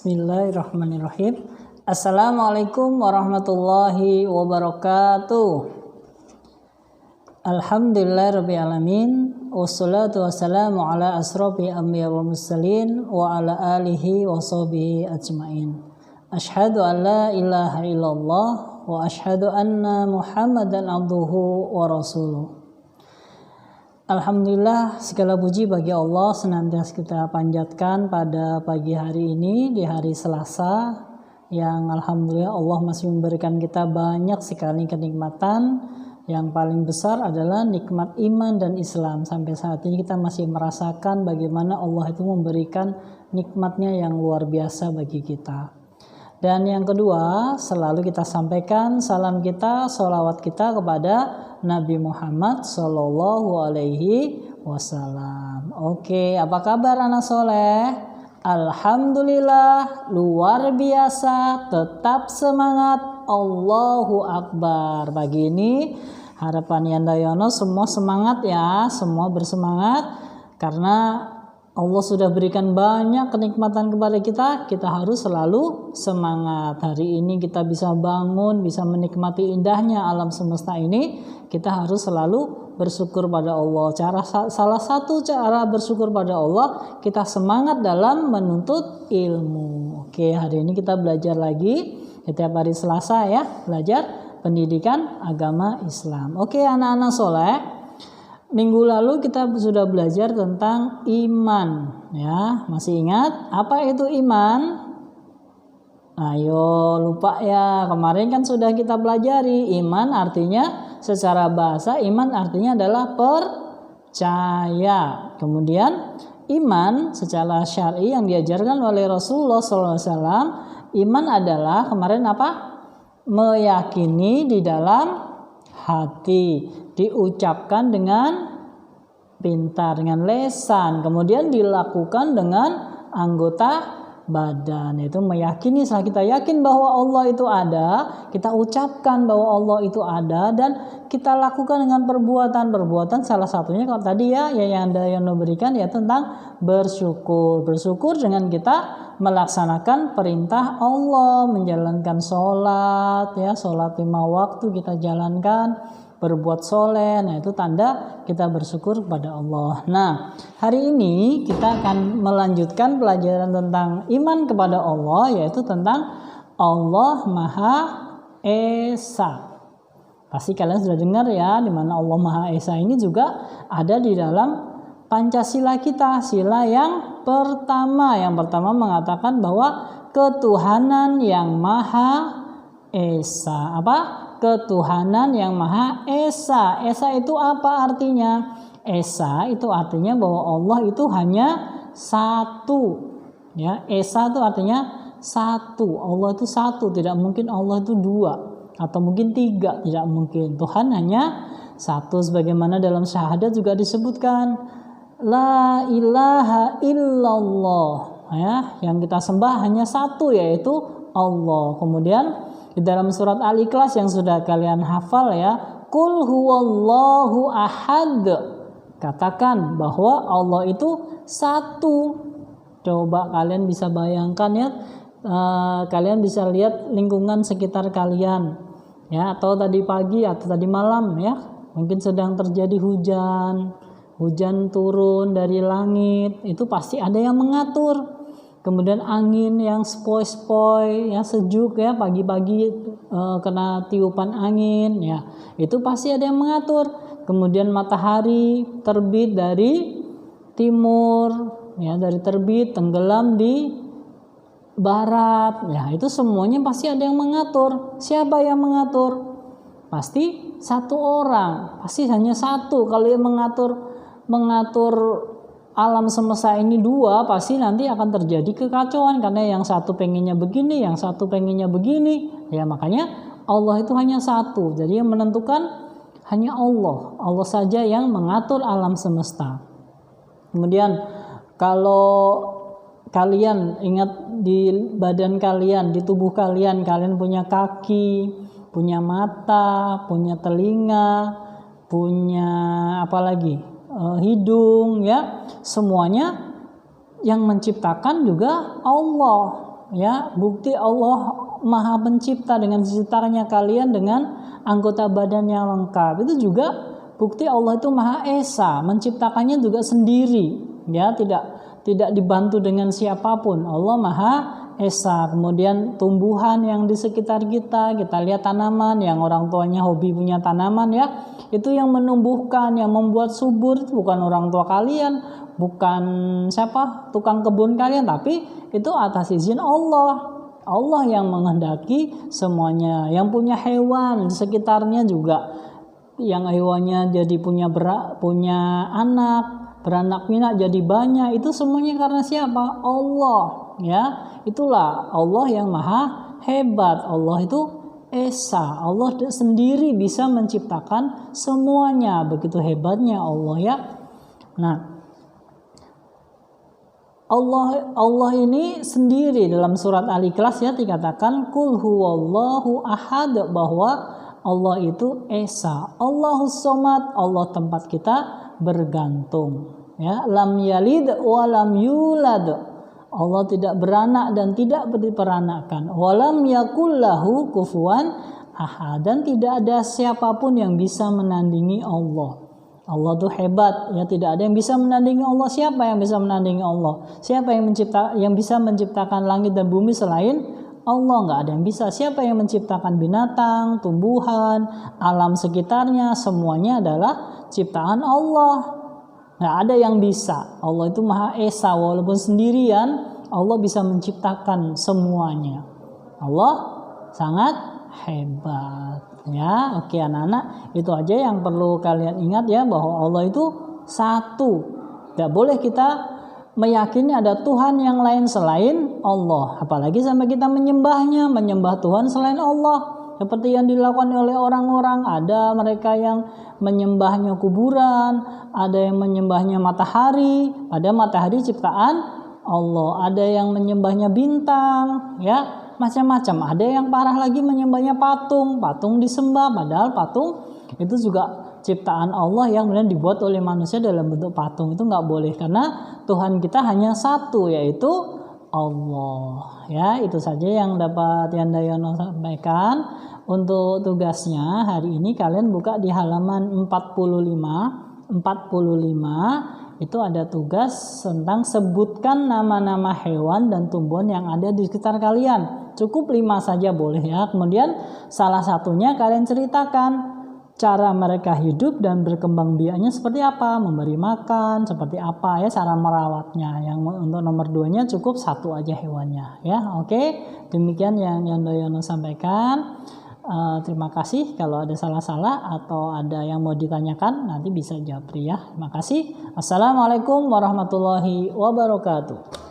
Bismillahirrahmanirrahim. Assalamualaikum warahmatullahi wabarakatuh. Alhamdulillahirabbil alamin. Wassalatu wassalamu ala asrofi anbiya wal mursalin wa ala alihi wa sahbihi ajmain. Asyhadu an la ilaha illallah wa asyhadu anna Muhammadan abduhu wa rasuluh. Alhamdulillah, segala puji bagi Allah senantiasa kita panjatkan pada pagi hari ini, di hari Selasa, yang alhamdulillah Allah masih memberikan kita banyak sekali kenikmatan. Yang paling besar adalah nikmat iman dan Islam. Sampai saat ini kita masih merasakan bagaimana Allah itu memberikan nikmatnya yang luar biasa bagi kita. Dan yang kedua, selalu kita sampaikan salam kita, sholawat kita kepada Nabi Muhammad Sallallahu Alaihi Wasallam. Oke, apa kabar anak soleh? Alhamdulillah, luar biasa, tetap semangat, Allahu Akbar. Pagi ini harapan Yandayono semua semangat ya, semua bersemangat karena Allah sudah berikan banyak kenikmatan kepada kita harus selalu semangat. Hari ini kita bisa bangun, bisa menikmati indahnya alam semesta ini, kita harus selalu bersyukur pada Allah. Salah satu cara bersyukur pada Allah, kita semangat dalam menuntut ilmu. Oke, hari ini kita belajar lagi, setiap hari Selasa ya, belajar pendidikan agama Islam. Oke, anak-anak soleh. Minggu lalu kita sudah belajar tentang iman ya, masih ingat apa itu iman? Ayo lupa ya, kemarin kan sudah kita pelajari. Iman artinya secara bahasa, iman artinya adalah percaya. Kemudian iman secara syar'i yang diajarkan oleh Rasulullah SAW, iman adalah kemarin apa? Meyakini di dalam hati, diucapkan dengan pintar, dengan lesan, kemudian dilakukan dengan anggota badan. Itu meyakini. Setelah kita yakin bahwa Allah itu ada, kita ucapkan bahwa Allah itu ada, dan kita lakukan dengan perbuatan. Salah satunya kalau tadi ya yang Anda berikan ya tentang bersyukur. Bersyukur dengan kita melaksanakan perintah Allah, menjalankan sholat ya, sholat 5 waktu kita jalankan, berbuat soleh. Nah, itu tanda kita bersyukur kepada Allah. Nah, hari ini kita akan melanjutkan pelajaran tentang iman kepada Allah, yaitu tentang Allah Maha Esa. Pasti kalian sudah dengar ya, di mana Allah Maha Esa ini juga ada di dalam Pancasila kita, sila yang pertama. Yang pertama mengatakan bahwa ketuhanan yang Maha Esa. Apa? Ketuhanan yang Maha Esa. Esa itu apa artinya? Esa itu artinya bahwa Allah itu hanya satu. Ya, Esa itu artinya satu. Allah itu satu. Tidak mungkin Allah itu dua atau mungkin tiga. Tidak mungkin. Tuhan hanya satu. Sebagaimana dalam syahadat juga disebutkan, La ilaha illallah ya, yang kita sembah hanya satu, yaitu Allah. Kemudian di dalam surat Al-Ikhlas yang sudah kalian hafal ya, Qul huwallahu ahad, katakan bahwa Allah itu satu. Coba kalian bisa bayangkan ya, kalian bisa lihat lingkungan sekitar kalian ya, atau tadi pagi atau tadi malam ya, mungkin sedang terjadi hujan turun dari langit, itu pasti ada yang mengatur. Kemudian angin yang sepoi-sepoi ya, sejuk ya, pagi-pagi kena tiupan angin ya, itu pasti ada yang mengatur. Kemudian matahari terbit dari timur ya, dari terbit tenggelam di barat ya, itu semuanya pasti ada yang mengatur. Siapa yang mengatur? Pasti satu orang, pasti hanya satu. Kalau yang mengatur alam semesta ini dua, pasti nanti akan terjadi kekacauan karena yang satu pengennya begini, yang satu pengennya begini. Ya, makanya Allah itu hanya satu. Jadi yang menentukan hanya Allah. Allah saja yang mengatur alam semesta. Kemudian kalau kalian ingat, di badan kalian, di tubuh kalian punya kaki, punya mata, punya telinga, punya apa lagi? Hidung ya, semuanya yang menciptakan juga Allah ya, bukti Allah Maha Pencipta dengan diciptakannya kalian dengan anggota badan yang lengkap. Itu juga bukti Allah itu Maha Esa, menciptakannya juga sendiri, ya, tidak dibantu dengan siapapun. Allah Maha Esa. Kemudian tumbuhan yang di sekitar kita lihat tanaman yang orang tuanya hobi punya tanaman, ya, itu yang menumbuhkan, yang membuat subur itu bukan orang tua kalian, bukan siapa tukang kebun kalian, tapi itu atas izin Allah. Allah yang menghendaki semuanya. Yang punya hewan di sekitarnya juga, yang hewannya jadi punya anak, beranak pinak jadi banyak, itu semuanya karena siapa? Allah, ya. Itulah Allah yang maha hebat. Allah itu Esa. Allah sendiri bisa menciptakan semuanya. Begitu hebatnya Allah, ya. Nah, Allah ini sendiri dalam surat Al-Ikhlas, ya, dikatakan kul huwallahu ahad, bahwa Allah itu Esa. Allahus somad, Allah tempat kita bergantung, ya. Lam yalid wa lam yulad, Allah tidak beranak dan tidak diperanakan. Walam yakul lahu kufuwan ahad, dan tidak ada siapapun yang bisa menandingi Allah. Allah tuh hebat, ya, tidak ada yang bisa menandingi Allah. Siapa yang bisa menandingi Allah? Siapa yang bisa menciptakan langit dan bumi selain Allah? Nggak ada yang bisa. Siapa yang menciptakan binatang, tumbuhan, alam sekitarnya? Semuanya adalah ciptaan Allah. Nggak ada yang bisa. Allah itu Maha Esa, walaupun sendirian Allah bisa menciptakan semuanya. Allah sangat hebat, ya. Oke anak-anak, itu aja yang perlu kalian ingat, ya, bahwa Allah itu satu. Tidak boleh kita meyakini ada Tuhan yang lain selain Allah, apalagi sampai kita menyembah Tuhan selain Allah. Seperti yang dilakukan oleh orang-orang, ada mereka yang menyembahnya kuburan, ada yang menyembahnya matahari, ada matahari ciptaan Allah, ada yang menyembahnya bintang, ya, macam-macam. Ada yang parah lagi menyembahnya patung disembah, padahal patung itu juga ciptaan Allah yang kemudian dibuat oleh manusia dalam bentuk patung. Itu nggak boleh, karena Tuhan kita hanya satu, yaitu Allah, ya. Itu saja yang dapat Yanda Yono sampaikan. Untuk tugasnya hari ini kalian buka di halaman 45 itu ada tugas tentang sebutkan nama-nama hewan dan tumbuhan yang ada di sekitar kalian. Cukup 5 saja boleh, ya. Kemudian salah satunya kalian ceritakan cara mereka hidup dan berkembang biaknya seperti apa, memberi makan seperti apa, ya, cara merawatnya. Yang untuk nomor 2-nya cukup 1 aja hewannya, ya. Oke, demikian yang Yandoyono sampaikan. Terima kasih. Kalau ada salah-salah atau ada yang mau ditanyakan nanti bisa japri, ya. Terima kasih. Assalamualaikum warahmatullahi wabarakatuh.